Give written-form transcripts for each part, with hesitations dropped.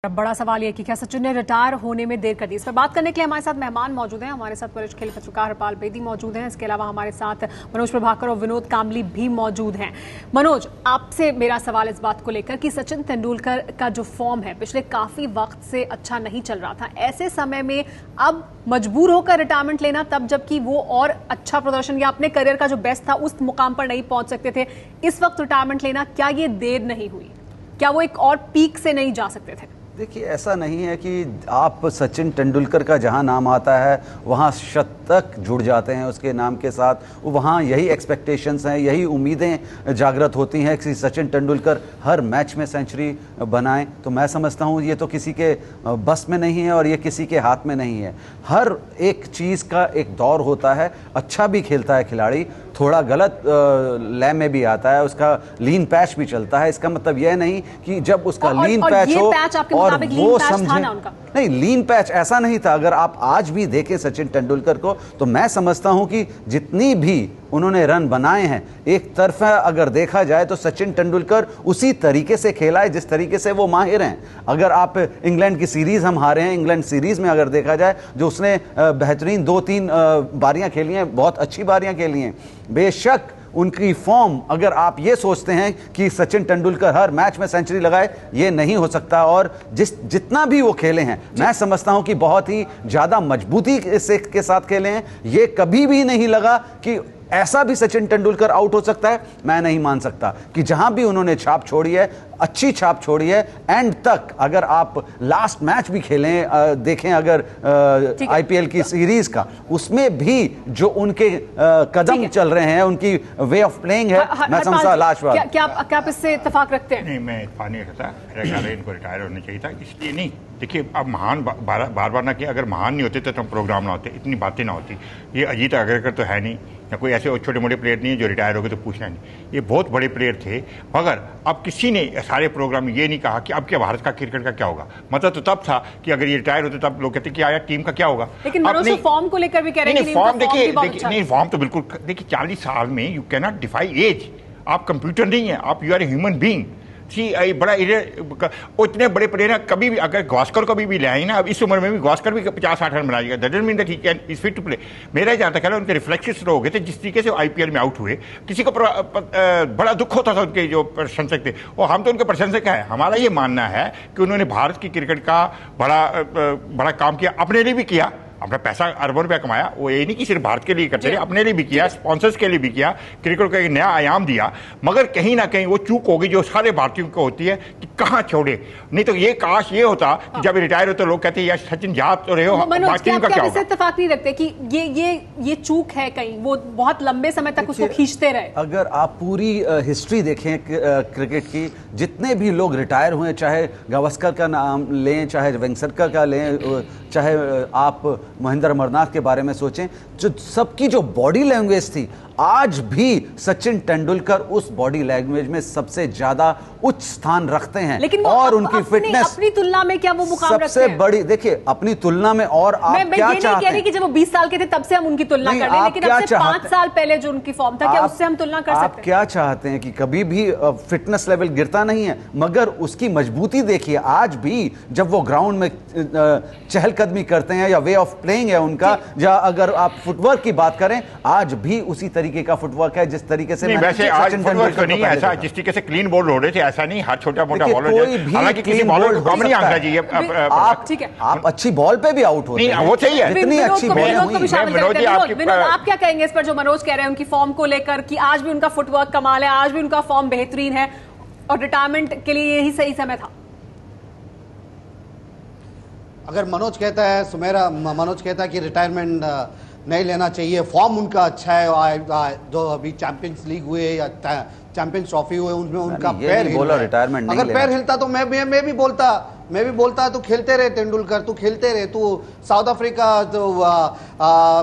अब बड़ा सवाल यह कि क्या सचिन ने रिटायर होने में देर कर दी। इस पर बात करने के लिए हमारे साथ मेहमान मौजूद हैं। हमारे साथ वरिष्ठ खेल पत्रकार हरपाल बेदी मौजूद हैं। इसके अलावा हमारे साथ मनोज प्रभाकर और विनोद कामली भी मौजूद हैं। मनोज, आपसे मेरा सवाल इस बात को लेकर कि सचिन तेंदुलकर का जो फॉर्म है पिछले काफी वक्त से अच्छा नहीं चल रहा था, ऐसे समय में अब मजबूर होकर रिटायरमेंट लेना, तब जबकि वो और अच्छा प्रदर्शन या अपने करियर का जो बेस्ट था उस मुकाम पर नहीं पहुंच सकते थे, इस वक्त रिटायरमेंट लेना, क्या ये देर नहीं हुई? क्या वो एक और पीक से नहीं जा सकते थे? देखिए, ऐसा नहीं है कि आप सचिन तेंदुलकर का जहां नाम आता है वहां शतक जुड़ जाते हैं उसके नाम के साथ। वहां यही एक्सपेक्टेशंस हैं, यही उम्मीदें जागृत होती हैं कि सचिन तेंदुलकर हर मैच में सेंचुरी बनाएं। तो मैं समझता हूं ये तो किसी के बस में नहीं है और ये किसी के हाथ में नहीं है। हर एक चीज़ का एक दौर होता है। अच्छा भी खेलता है खिलाड़ी, थोड़ा गलत लय में भी आता है, उसका लीन पैच भी चलता है। इसका मतलब यह नहीं कि जब उसका लीन पैच हो और वो समझे, नहीं, लीन पैच ऐसा नहीं था। अगर आप आज भी देखें सचिन तेंदुलकर को, तो मैं समझता हूं कि जितनी भी उन्होंने रन बनाए हैं, एक तरफा अगर देखा जाए तो सचिन तेंदुलकर उसी तरीके से खेला है जिस तरीके से वो माहिर हैं। अगर आप इंग्लैंड की सीरीज हम हारे हैं, इंग्लैंड सीरीज में अगर देखा जाए जो उसने बेहतरीन 2-3 बारियां खेली हैं, बहुत अच्छी बारियां खेली हैं। बेशक उनकी फॉर्म, अगर आप ये सोचते हैं कि सचिन तेंदुलकर हर मैच में सेंचुरी लगाए, ये नहीं हो सकता। और जितना भी वो खेले हैं, मैं समझता हूं कि बहुत ही ज्यादा मजबूती के साथ खेले हैं। ये कभी भी नहीं लगा कि ऐसा भी सचिन तेंदुलकर आउट हो सकता है। मैं नहीं मान सकता कि जहां भी उन्होंने छाप छोड़ी है, अच्छी छाप छोड़ी है एंड तक। अगर आप लास्ट मैच भी खेलें, देखें अगर आईपीएल की सीरीज का, उसमें भी जो उनके कदम चल रहे हैं, उनकी वे ऑफ प्लेइंग है, मैं समझता लाजवाब। क्या आप इससे इत्तेफाक रखते हैं? नहीं, मैं इत्तेफाक नहीं रखता। इनको रिटायर होना चाहिए था, इसलिए नहीं। देखिए, अब महान बार बार ना कि अगर महान नहीं होते तो प्रोग्राम ना होते, इतनी बातें ना होती। ये अजीत अग्रकर तो है नहीं, या कोई ऐसे छोटे मोटे प्लेयर नहीं है जो रिटायर हो गए तो पूछना नहीं। ये बहुत बड़े प्लेयर थे, मगर अब किसी ने सारे प्रोग्राम में ये नहीं कहा कि अब क्या भारत का क्रिकेट का क्या होगा। मतलब तो तब था कि अगर ये रिटायर होते तब लोग कहते कि आया टीम का क्या होगा। लेकिन मनोज फॉर्म को लेकर भी कह रहे हैं कि फॉर्म देखिए, नहीं फॉर्म तो बिल्कुल देखिए, 40 साल में you can not defy age. आप कंप्यूटर नहीं है, आप you are a human being. बड़ा इतने बड़े प्लेयर हैं, कभी भी अगर गावस्कर को भी ले आए ना, अब इस उम्र में भी गावस्कर भी 50-60 रन बनाएगा, that doesn't mean that he can is fit to play. मेरा जहाँ तक है उनके रिफ्लेक्सेस हो गए थे जिस तरीके से आईपीएल में आउट हुए। किसी को बड़ा दुख होता था उनके जो प्रशंसक थे, और हम तो उनके प्रशंसक हैं। हमारा ये मानना है कि उन्होंने भारत की क्रिकेट का बड़ा काम किया, अपने लिए भी किया, अपना पैसा अरबों रुपया कमाया। वो ये नहीं कि सिर्फ भारत के लिए करते रहे, अपने लिए भी किया, स्पॉन्सर्स के लिए भी किया, क्रिकेट को एक नया आयाम दिया। मगर कहीं ना कहीं वो चूक होगी जो सारे भारतीयों को होती है कि कहाँ छोड़े। नहीं तो ये काश ये होता कि जब रिटायर हो तो लोग कहते हैं यार सचिन याद तो रहे हो, बाकी का क्या होगा। इत्तेफाक नहीं रखते कि ये चूक है, कहीं वो बहुत लंबे समय तक उसको खींचते रहे। अगर आप पूरी हिस्ट्री देखें क्रिकेट की, जितने भी लोग रिटायर हुए, चाहे गावस्कर का नाम लें, चाहे वेंकसरकर का लें, चाहे आप महेंद्र अमरनाथ के बारे में सोचें, जो सबकी जो बॉडी लैंग्वेज थी, आज भी सचिन तेंदुलकर उस बॉडी लैंग्वेज में सबसे ज्यादा उच्च स्थान रखते हैं। लेकिन और उनकी फिटनेस अपनी तुलना में क्या वो मुकाम रखते हैं? सबसे बड़ी, देखिए अपनी तुलना में। और आप मैं क्या ये नहीं कह रही कि जब वो 20 साल के थे तब से हम उनकी तुलना कर रहे हैं, लेकिन अब से 5 साल पहले जो उनकी फॉर्म था, क्या उससे हम तुलना कर सकते हैं? आप क्या चाहते हैं कि कभी भी फिटनेस लेवल गिरता नहीं है, मगर उसकी मजबूती देखिए। आज भी जब वो ग्राउंड में चहलकदमी करते हैं, या वे ऑफ प्लेइंग है उनका, या अगर आप फुटवर्क की बात करें, आज भी उसी तरीके का फुटवर्क है जिस तरीके से वैसे आज फुटवर्क तो नहीं ऐसा, जिस तरीके से क्लीन बॉल हो रहे थे ऐसा नहीं, हर छोटा मोटा बॉल हो जाए। हालांकि किसी बॉलर को कम नहीं आंकना चाहिए। आप अच्छी बॉल पे भी आउट होते हैं, वो सही है। इतनी अच्छी बॉल हुई। विनोद, आप क्या कहेंगे इस पर जो मनोज कह रहे हैं उनकी फॉर्म को लेकर कि आज भी उनका फुटवर्क कमाल है, आज भी उनका फॉर्म बेहतरीन है और रिटायरमेंट के लिए यही सही समय था? अगर मनोज कहता है कि रिटायरमेंट नहीं लेना चाहिए, फॉर्म उनका अच्छा है, जो अभी चैंपियंस लीग हुए या चैंपियंस ट्रॉफी हुए उनमें उनका पैर हिला, रिटायरमेंट अगर पैर हिलता तो मैं भी बोलता तू खेलते रहे तेंदुलकर, तू खेलते रहे, तू साउथ अफ्रीका तो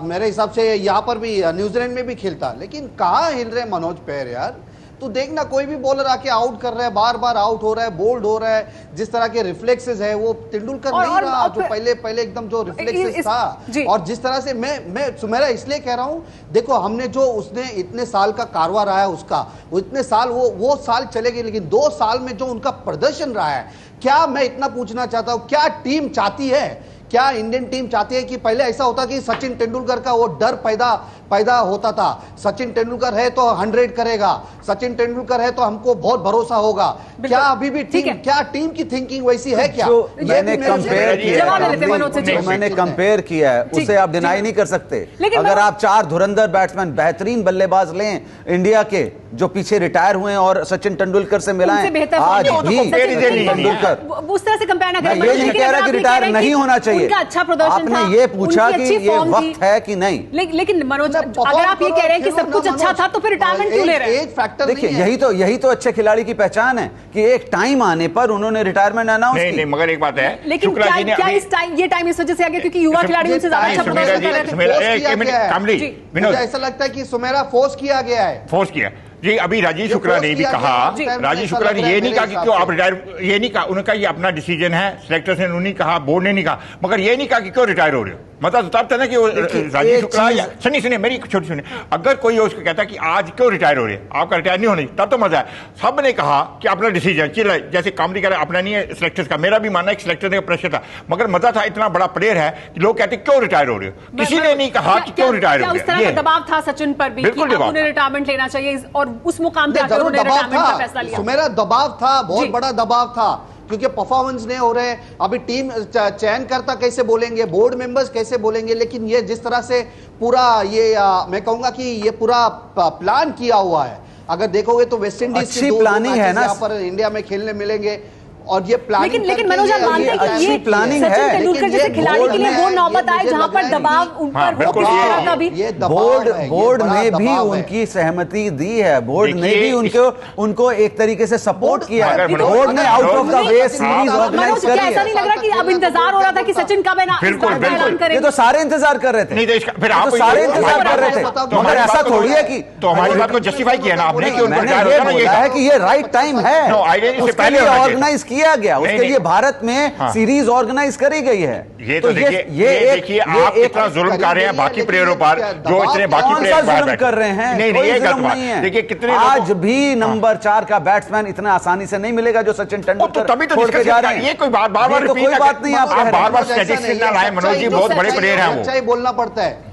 मेरे हिसाब से यहाँ पर भी न्यूजीलैंड में भी खेलता। लेकिन कहाँ हिल रहे मनोज पैर यार? तो देखना, कोई भी बॉलर आके आउट कर रहा है, बार बार आउट हो रहा है, बोल्ड हो रहा है, जिस तरह के रिफ्लेक्सेस है वो तेंदुलकर नहीं रहा जो पहले एकदम जो रिफ्लेक्सेस था। और जिस तरह से मैं सुमेरा इसलिए कह रहा हूं, देखो हमने जो उसने इतने साल का कारवा रहा है उसका, वो इतने साल वो साल चले गए, लेकिन 2 साल में जो उनका प्रदर्शन रहा है क्या मैं इतना पूछना चाहता हूं, क्या टीम चाहती है, क्या इंडियन टीम चाहती है कि पहले ऐसा होता कि सचिन तेंदुलकर का वो डर पैदा होता था, सचिन तेंदुलकर है तो 100 करेगा, सचिन तेंदुलकर है तो हमको बहुत भरोसा होगा। क्या अभी भी टीम, क्या टीम की थिंकिंग वैसी है क्या? मैंने कंपेयर किया है उसे आप डिनाई नहीं कर सकते। अगर आप 4 धुरंधर बैट्समैन बेहतरीन बल्लेबाज लें इंडिया के जो पीछे रिटायर हुए हैं और सचिन तेंदुलकर से मिलाएं, आज भी तेंदुलकर उस तरह से कंपेयर ना करें। मैं ये नहीं कह रहा कि रिटायर नहीं होना चाहिए, अच्छा प्रदर्शन था, आपने ये पूछा कि ये वक्त है कि नहीं। लेकिन मनोज अगर आप ये कह रहे हैं कि सब कुछ अच्छा था तो फिर रिटायरमेंट क्यों ले रहे हैं? देखिए यही तो अच्छे खिलाड़ी की पहचान है कि एक टाइम आने पर उन्होंने रिटायरमेंट अनाउंस की। नहीं, मगर एक बात है, लेकिन क्या ये टाइम इस वजह से आ गया क्योंकि युवा खिलाड़ी उनसे ज्यादा अच्छा प्रदर्शन कर रहे थे? मुझे ऐसा लगता है कि सुमेरा फोर्स किया गया है, फोर्स किया जी। अभी राजीव शुक्ला ने भी कहा, राजीव शुक्ला ने ये नहीं कहा कि क्यों आप रिटायर, ये नहीं कहा, उन्होंने कहा ये अपना डिसीजन है, सिलेक्टर्स ने उन्होंने कहा, बोर्ड ने नहीं कहा, मगर ये नहीं कहा कि क्यों रिटायर हो रहे हो। मतलब तब था ना कि राजीव शुक्ला या सुनिए मेरी छोटी सुनिए, अगर कोई उसको कहता कि आज क्यों रिटायर हो रहे हैं, आपका रिटायर नहीं होने, तब तो मजा है। सब ने कहा कि अपना डिसीजन चल, जैसे कॉमेडी कह रहा अपना नहीं है सिलेक्टर्स का, मेरा भी मानना है सिलेक्टर का प्रेशर था, मगर मजा था इतना बड़ा प्लेयर है कि लोग कहते क्यों रिटायर हो रहे हो, किसी ने नहीं कहा कि क्यों रिटायर हो रहे हो। दबाव था सचिन पर भी कि उन्हें रिटायरमेंट लेना चाहिए और उस मुकाम पे जरूर दबाव था सुमेरा, दबाव था, बहुत बड़ा दबाव था क्योंकि परफॉर्मेंस नहीं हो रहे। अभी टीम चयनकर्ता कैसे बोलेंगे, बोर्ड मेंबर्स कैसे बोलेंगे, लेकिन ये जिस तरह से पूरा ये मैं कहूंगा कि ये पूरा प्लान किया हुआ है, अगर देखोगे तो वेस्ट इंडीज की प्लानिंग है ना, यहाँ पर इंडिया में खेलने मिलेंगे और ये प्लानिंग, लेकिन मनोज आप मानते हैं कि ये प्लानिंग है, सचिन तेंदुलकर जैसे खिलाड़ी के लिए वो नौबत आए जहां पर दबाव ऊपर का भी बोर्ड ने भी उनकी सहमति दी है, बोर्ड ने भी उनको एक तरीके से सपोर्ट किया है। बोर्ड ने out of the way series organise करी है। ऐसा नहीं लग रहा कि अब इंतजार हो रहा था कि सचिन कब ऐलान करें? ये तो सारे इंतजार कर रहे थे, फिर आप सारे इंतजार कर रहे थे, मगर ऐसा थोड़ी है कि तो हमारी बात को जस्टिफाई किया ना आपने कि मैंने ये बोला है कि ये राइट टाइम है, उसके लिए ऑर्गेनाइज किया गया, उसके लिए भारत में सीरीज ऑर्गेनाइज करी गई है। ये तो देखिए आप इतना जुल्म कर रहे हैं बाकी प्लेयरों पर, जो इतने बाकी प्लेयर जुल्म कर रहे हैं, नहीं ये गलत बात है। देखिए कितने आज भी नंबर 4 का बैट्समैन इतना आसानी से नहीं मिलेगा जो सचिन तेंदुलकर तभी तो जा रहे हैं। ये कोई बात बार-बार कोई बात नहीं, आप बार-बार स्टैटिस्टिक्स ना लाएं मनोज जी, बहुत बड़े प्लेयर हैं वो, सच्चाई बोलना पड़ता है।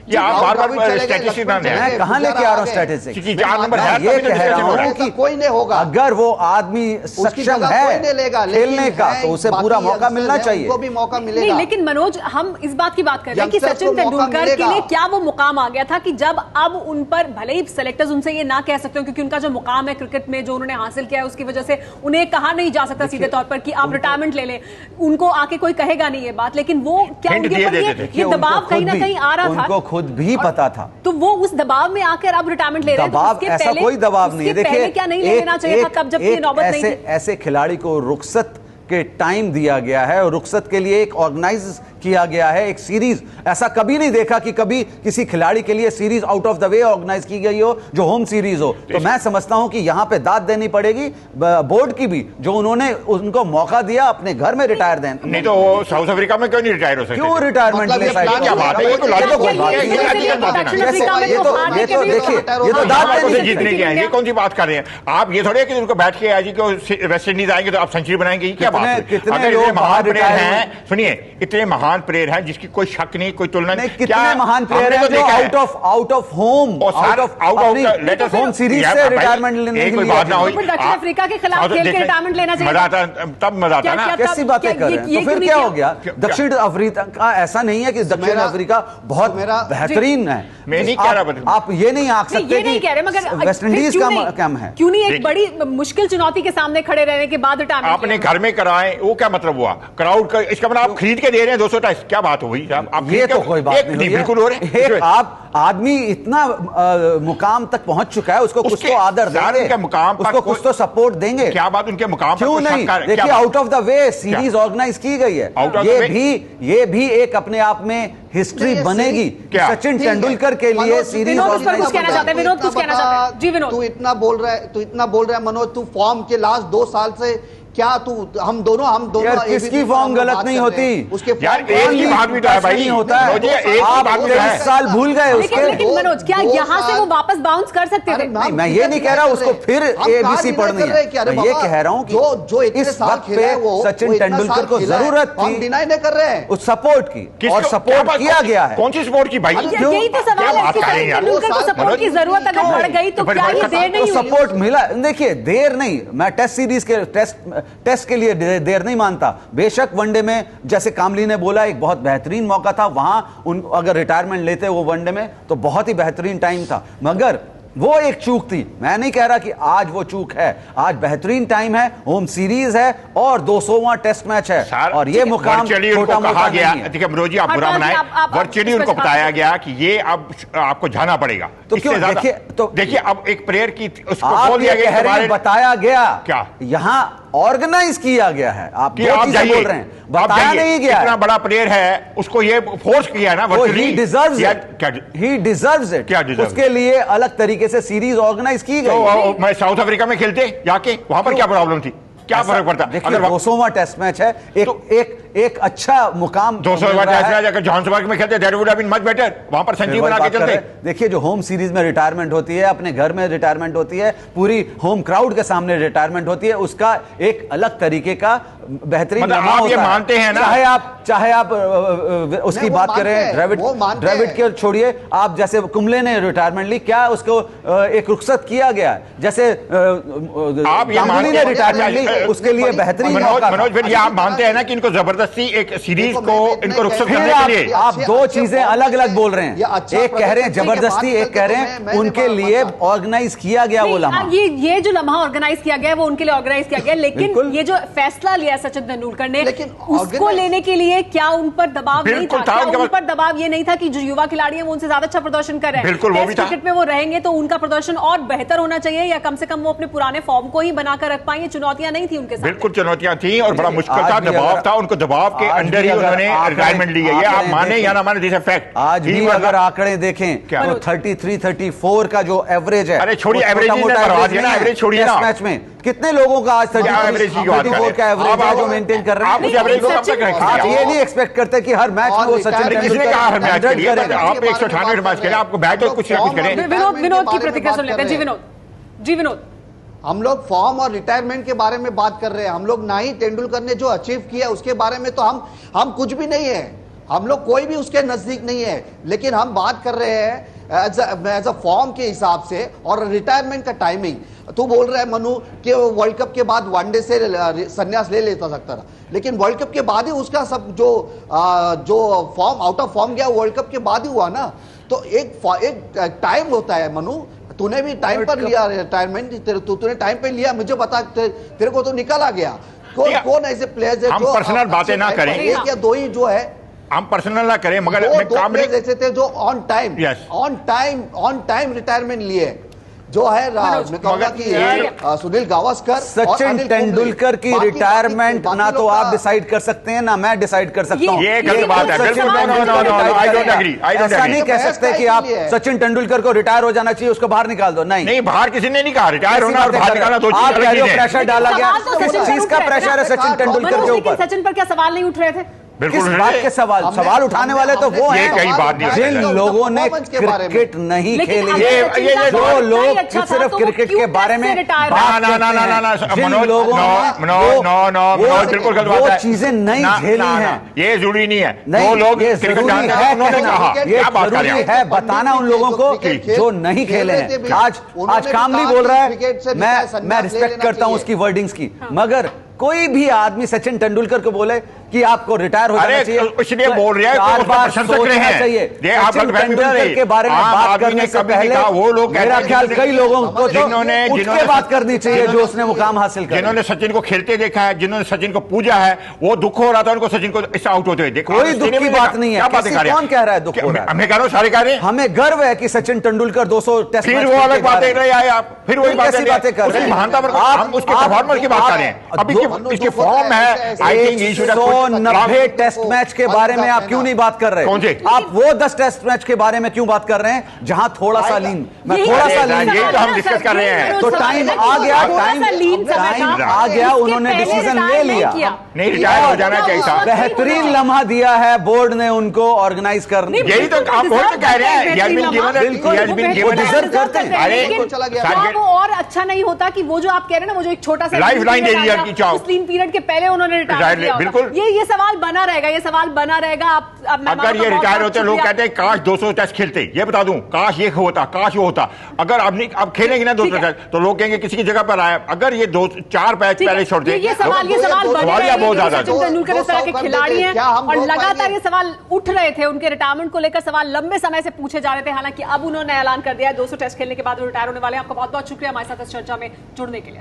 ये आप बार-बार स्टैटिस्टिक्स ना मैं कहां लेके आ रहा हूं स्टैटिस्टिक्स, क्योंकि 4 नंबर है, ये कह रहा हूं कि कोई नहीं होगा, अगर वो आदमी सक्षम है खेलने का तो उसे पूरा मौका मिलना चाहिए, उनको भी मौका मिलेगा। लेकिन मनोज हम इस बात की बात कर रहे हैं कि सचिन तेंदुलकर के लिए क्या वो मुकाम आ गया था कि जब अब उन पर भले ही सेलेक्टर्स उनसे ये ना कह सकते हो क्योंकि उनका जो मुकाम है क्रिकेट में जो उन्होंने हासिल किया है उसकी वजह से उन्हें कहा नहीं जा सकता सीधे तौर पर कि आप रिटायरमेंट ले लें, उनको आके कोई कहेगा नहीं ये बात, लेकिन वो क्या उनके ऊपर ये दबाव कहीं ना कहीं आ रहा था, उनको खुद भी पता था, तो वो उस दबाव में आकर अब रिटायरमेंट ले रहे हैं। दबाव ऐसा कोई दबाव नहीं है। देखिए क्या नहीं लेना चाहिए था तब जब ये नौबत नहीं थी? ऐसे खिलाड़ी को रुखसत के टाइम दिया गया है और रुखसत के लिए एक ऑर्गेनाइज किया गया है एक सीरीज। ऐसा कभी नहीं देखा कि कभी किसी खिलाड़ी के लिए series out of the way organise की गई हो जो होम सीरीज हो। तो मैं समझता हूं कि यहां पे दाद देनी पड़ेगी बोर्ड की भी, जो उन्होंने उनको मौका दिया अपने घर में रिटायर देने। नहीं तो वो साउथ अफ्रीका में क्यों नहीं रिटायर हो सकते? क्यों रिटायरमेंट ले सकते? क्या बात है? ये तो देखिए ये तो दाद देने जीतने की है, ये कौन सी बात कर रहे हैं आप? ये थोड़े कि उनको बैठ के आज को वेस्ट इंडीज आएंगे तो आप सेंचुरी बनाएंगे, क्या बात है? कितने महान प्लेयर हैं, सुनिए इतने महान प्लेयर हैं जिसकी कोई शक नहीं, कोई तुलना नहीं। कितने महान प्लेयर हैं जो आउट ऑफ होम सीरीज से रिटायरमेंट लेने कोई बात ना हुई। दक्षिण अफ्रीका के खिलाफ खेल के रिटायरमेंट लेना चाहिए, मजा आता, तब मजा आता ना। कैसी बातें कर रहे हैं? तो फिर क्या हो गया? दक्षिण अफ्रीका का ऐसा नहीं है कि दक्षिण अफ्रीका बहुत बेहतरीन है, मैं नहीं कह रहा, आप ये नहीं आंक सकते कि वेस्ट इंडीज का कम है। क्यों नहीं एक बड़ी मुश्किल चुनौती के सामने खड़े रहने के बाद रिटायरमेंट आपने घर में कराए, वो क्या मतलब हुआ? क्राउड का इसका मतलब आप खरीद के दे रहे हैं 200 टाइस, क्या बात हुई? आप ये तो कोई बात नहीं, बिल्कुल हो रहे हैं। आप आदमी इतना मुकाम तक पहुंच चुका है, उसको कुछ तो आदर देंगे, मुकाम उसको कुछ तो सपोर्ट देंगे। क्या बात उनके मुकाम क्यों नहीं? देखिए out of the way series organise की गई है, ये भी एक अपने आप में हिस्ट्री बनेगी। सचिन तेंदुलकर के लिए सीरीज ऑर्गेनाइज जी विनोद तू इतना बोल रहा है मनोज, तू फॉर्म के लास्ट 2 साल से क्या तू हम दोनों यार किसकी फॉर्म गलत नहीं होती उसके यार एक ही बात भी तो है भाई, होता है। मनोज जी, एक ही आप बात भी तो है। 23 साल भूल गए उसके। लेकिन मनोज क्या यहाँ से वो वापस बाउंस कर सकते थे? नहीं, मैं ये नहीं कह रहा उसको फिर एबीसी पढ़नी है, मैं ये कह रहा हूँ कि इस वक्त पे सचिन तेंदुलकर को जरूरत थी डिनाई नहीं कर रहे हैं उस सपोर्ट की, और सपोर्ट किया गया है। कौन सी सपोर्ट की भाई? यही तो सवाल है कि सचिन तेंदुलकर को सपोर्ट की जरूरत अगर बढ़ गई तो क्या ये देर नहीं हुई? सपोर्ट मिला। देखिए देर नहीं, मैं टेस्ट सीरीज के टेस्ट के लिए देर नहीं मानता। बेशक वनडे में जैसे कामली ने बोला एक बहुत बेहतरीन मौका था, वहां उन अगर रिटायरमेंट लेते वो वनडे में तो बहुत ही बेहतरीन टाइम था, मगर वो एक चूक थी। मैं नहीं कह रहा कि आज वो चूक है, आज बेहतरीन टाइम है, होम सीरीज है और 200वां टेस्ट मैच है, और ये मुकाम छोटा मोटा नहीं है। ठीक है मनोज जी, आप बुरा मनाएं, वर्चुअली उनको बताया गया कि ये अब आपको जाना पड़ेगा। तो क्यों देखिए अब एक प्लेयर की उसको आप बोल दिया गया, बताया गया क्या यहां ऑर्गेनाइज किया गया है, आप कि आप चीजें बोल रहे हैं, बताया नहीं गया। इतना बड़ा प्लेयर है, उसको ये फोर्स किया है ना वर्चुअली। ही डिजर्व्स इट, क्या डिजर्व? उसके लिए अलग तरीके से सीरीज ऑर्गेनाइज की गई। तो मैं साउथ अफ्रीका में खेलते जाके, वहां पर क्या प्रॉब्लम थी? क्या फर्क पड़ता? अगर 200वां टेस्ट मैच है, एक अच्छा मुकाम 200वां टेस्ट मैच अगर जोहान्सबर्ग में खेलते that would have been much better, वहां पर संजीव बना के चलते। देखिए जो होम सीरीज में रिटायरमेंट होती है, अपने घर में रिटायरमेंट होती है, पूरी होम क्राउड के सामने रिटायरमेंट होती है, उसका एक अलग तरीके का बेहतरीन मतलब आप ये मानते हैं ना, चाहे आप उसकी बात करें द्रविड के छोड़िए, आप जैसे कुंबले ने रिटायरमेंट ली, क्या उसको एक रुखसत किया गया जैसे आप ये ने रिटायरमेंट ली, उसके लिए बेहतरीन मनोज फिर ये आप मानते हैं ना कि इनको जबरदस्ती एक सीरीज को इनको रुखसत करने के लिए आप दो चीजें अलग अलग बोल रहे हैं, एक कह रहे हैं जबरदस्ती, एक कह रहे हैं उनके लिए ऑर्गेनाइज किया गया वो लम्हा। ये जो लम्हा ऑर्गेनाइज किया गया वो उनके लिए ऑर्गेनाइज किया गया, लेकिन ये जो फैसला लिया सचिन तेंदुलकर ने उसको लेने के लिए क्या उन पर दबाव नहीं था? क्या उन पर दबाव ये नहीं था कि जो युवा खिलाड़ी हैं वो उनसे ज्यादा अच्छा प्रदर्शन कर रहे हैं, बिल्कुल वो भी था। क्रिकेट में वो रहेंगे तो उनका प्रदर्शन और बेहतर होना चाहिए, या कम से कम वो अपने पुराने फॉर्म को ही बनाकर रख पाएंगे? चुनौतियां नहीं थी उनके साथ? बिल्कुल चुनौतियां थी और बड़ा मुश्किल था, दबाव था, उनको दबाव के अंडर ही उन्होंने रिटायरमेंट ली है। ये आप माने या ना माने, दिस फैक्ट। आज भी अगर आंकड़े देखें तो 33-34 का जो एवरेज है, अरे छोड़िए एवरेज ना, एवरेज छोड़िए ना, मैच में कितने लोगों का आज 34 का एवरेज है जो मेंटेन कर रहे हैं? आप ये नहीं एक्सपेक्ट करते कि हर मैच में वो सचिन तेंदुलकर हर मैच के लिए आप 198 मैच खेले, आपको बैट तो कुछ ना कुछ करें। विनोद की प्रतिक्रिया सुन लेते हैं। जी विनोद, हम लोग फॉर्म और रिटायरमेंट के बारे में बात कर रहे हैं, हम लोग ना ही तेंदुलकर ने जो अचीव किया उसके बारे में तो हम कुछ भी नहीं है, हम लोग कोई भी उसके नजदीक नहीं है, लेकिन हम बात कर रहे हैं एज अ फॉर्म के हिसाब से और रिटायरमेंट का टाइमिंग। तू बोल रहा है मनु कि वर्ल्ड कप के बाद वनडे से संन्यास ले लेता सकता था, लेकिन वर्ल्ड कप के बाद ही उसका सब जो फॉर्म आउट ऑफ फॉर्म गया वर्ल्ड कप के बाद ही हुआ ना। तो एक टाइम होता है मनु, तूने भी टाइम पर लिया रिटायरमेंट, तूने टाइम पे लिया, मुझे बता तेरे को तो निकल आ गया। कौन ऐसे प्लेयर्स है हम पर्सनल बातें ना करें, एक या दो ही जो है हम पर्सनल ना करें, मगर ऐसे थे जो ऑन टाइम रिटायरमेंट लिए, जो है मैं कहूंगा कि सुनील गावस्कर, सचिन तेंदुलकर की रिटायरमेंट ना तो आप डिसाइड कर सकते हैं ना मैं डिसाइड कर सकता हूं। ये गलत बात है, ऐसा नहीं कह सकते कि आप सचिन तेंदुलकर को रिटायर हो जाना चाहिए, उसको बाहर निकाल दो। नहीं बाहर किसी ने नहीं कहा, रिटायर होना और बाहर निकालना दो आप कह रहे हो प्रेशर डाला गया, किस चीज का प्रेशर है सचिन तेंदुलकर के ऊपर? सचिन पर क्या सवाल नहीं उठ रहे थे? किस बात के सवाल उठाने वाले तो वो हैं जिन लोगों ने क्रिकेट नहीं खेली, जो लोग सिर्फ क्रिकेट के बारे में बिल्कुल गलत बात है, चीजें नहीं झेली हैं, ये जरूरी नहीं है। वो लोग जरूरी है बताना उन लोगों को जो नहीं खेले हैं। आज कामली बोल रहा है, मैं रिस्पेक्ट करता हूं उसकी वर्डिंग्स की, मगर कोई भी आदमी सचिन तेंदुलकर को बोले कि आपको रिटायर हो जाना चाहिए, इसलिए बोल रहे हैं चार बार सोचना चाहिए। सचिन तेंदुलकर के बारे में बात करने से पहले वो लोग मेरा ख्याल कई लोगों को जिन्होंने बात करनी चाहिए जो उसने मुकाम हासिल किया, जिन्होंने सचिन को खेलते देखा है, जिन्होंने सचिन को पूजा है, वो दुख हो रहा था उनको सचिन को इस आउट होते हुए देखा। कोई दुख की बात नहीं है, कौन कह रहा है दुख हो रहा है? मैं कह रहा हूँ सारे कह रहे हैं, हमें गर्व है कि सचिन तेंदुलकर 200 टेस्ट, फिर वो अलग बातें रहे आए आप, फिर वही बातें कर रहे हैं, महानता पर हम उसके परफॉर्मेंस की बात कर रहे हैं। अब इसकी इसके फॉर्म है, I think he should have 190 test match के बारे में आप क्यों नहीं बात कर रहे? कौन से? आप वो 10 टेस्ट मैच के बारे में क्यों बात कर रहे हैं जहां थोड़ा सा लीन, मैं थोड़ा सा लीन, ये तो हम डिस्कस कर रहे हैं। तो टाइम आ गया, टाइम आ गया, उन्होंने डिसीजन ले लिया, नहीं रिटायर हो जाना चाहिए था। बेहतरीन लम्हा दिया है बोर्ड ने उनको ऑर्गेनाइज करने। यही तो आप बोर्ड तो कह रहे हैं, बिल्कुल डिजर्व करते हैं। अरे वो और अच्छा नहीं होता कि वो जो आप कह रहे हैं ना, वो जो एक छोटा सा लाइफ लाइन दे दिया कि चाहो उस लीन पीरियड के पहले उन्होंने रिटायर किया, बिल्कुल ये सवाल बना रहेगा, ये सवाल बना रहेगा। आप अगर ये रिटायर होते, लोग कहते हैं काश 200 टेस्ट खेलते, ये बता दूं, काश ये होता, काश वो होता। अगर अब खेलेंगे ना 200 टेस्ट तो लोग कहेंगे किसी की जगह पर आया। अगर ये 4 मैच पहले छोड़ दे, ये सवाल बहुत ज्यादा। सचिन तेंदुलकर इस तरह के खिलाड़ी हैं और लगातार ये सवाल उठ रहे थे, उनके रिटायरमेंट को लेकर सवाल लंबे समय से पूछे जा रहे थे। हालांकि अब उन्होंने ऐलान कर दिया है 200 टेस्ट खेलने के बाद वो रिटायर होने वाले हैं। आपका बहुत बहुत शुक्रिया हमारे साथ इस चर्चा में जुड़ने के लिए।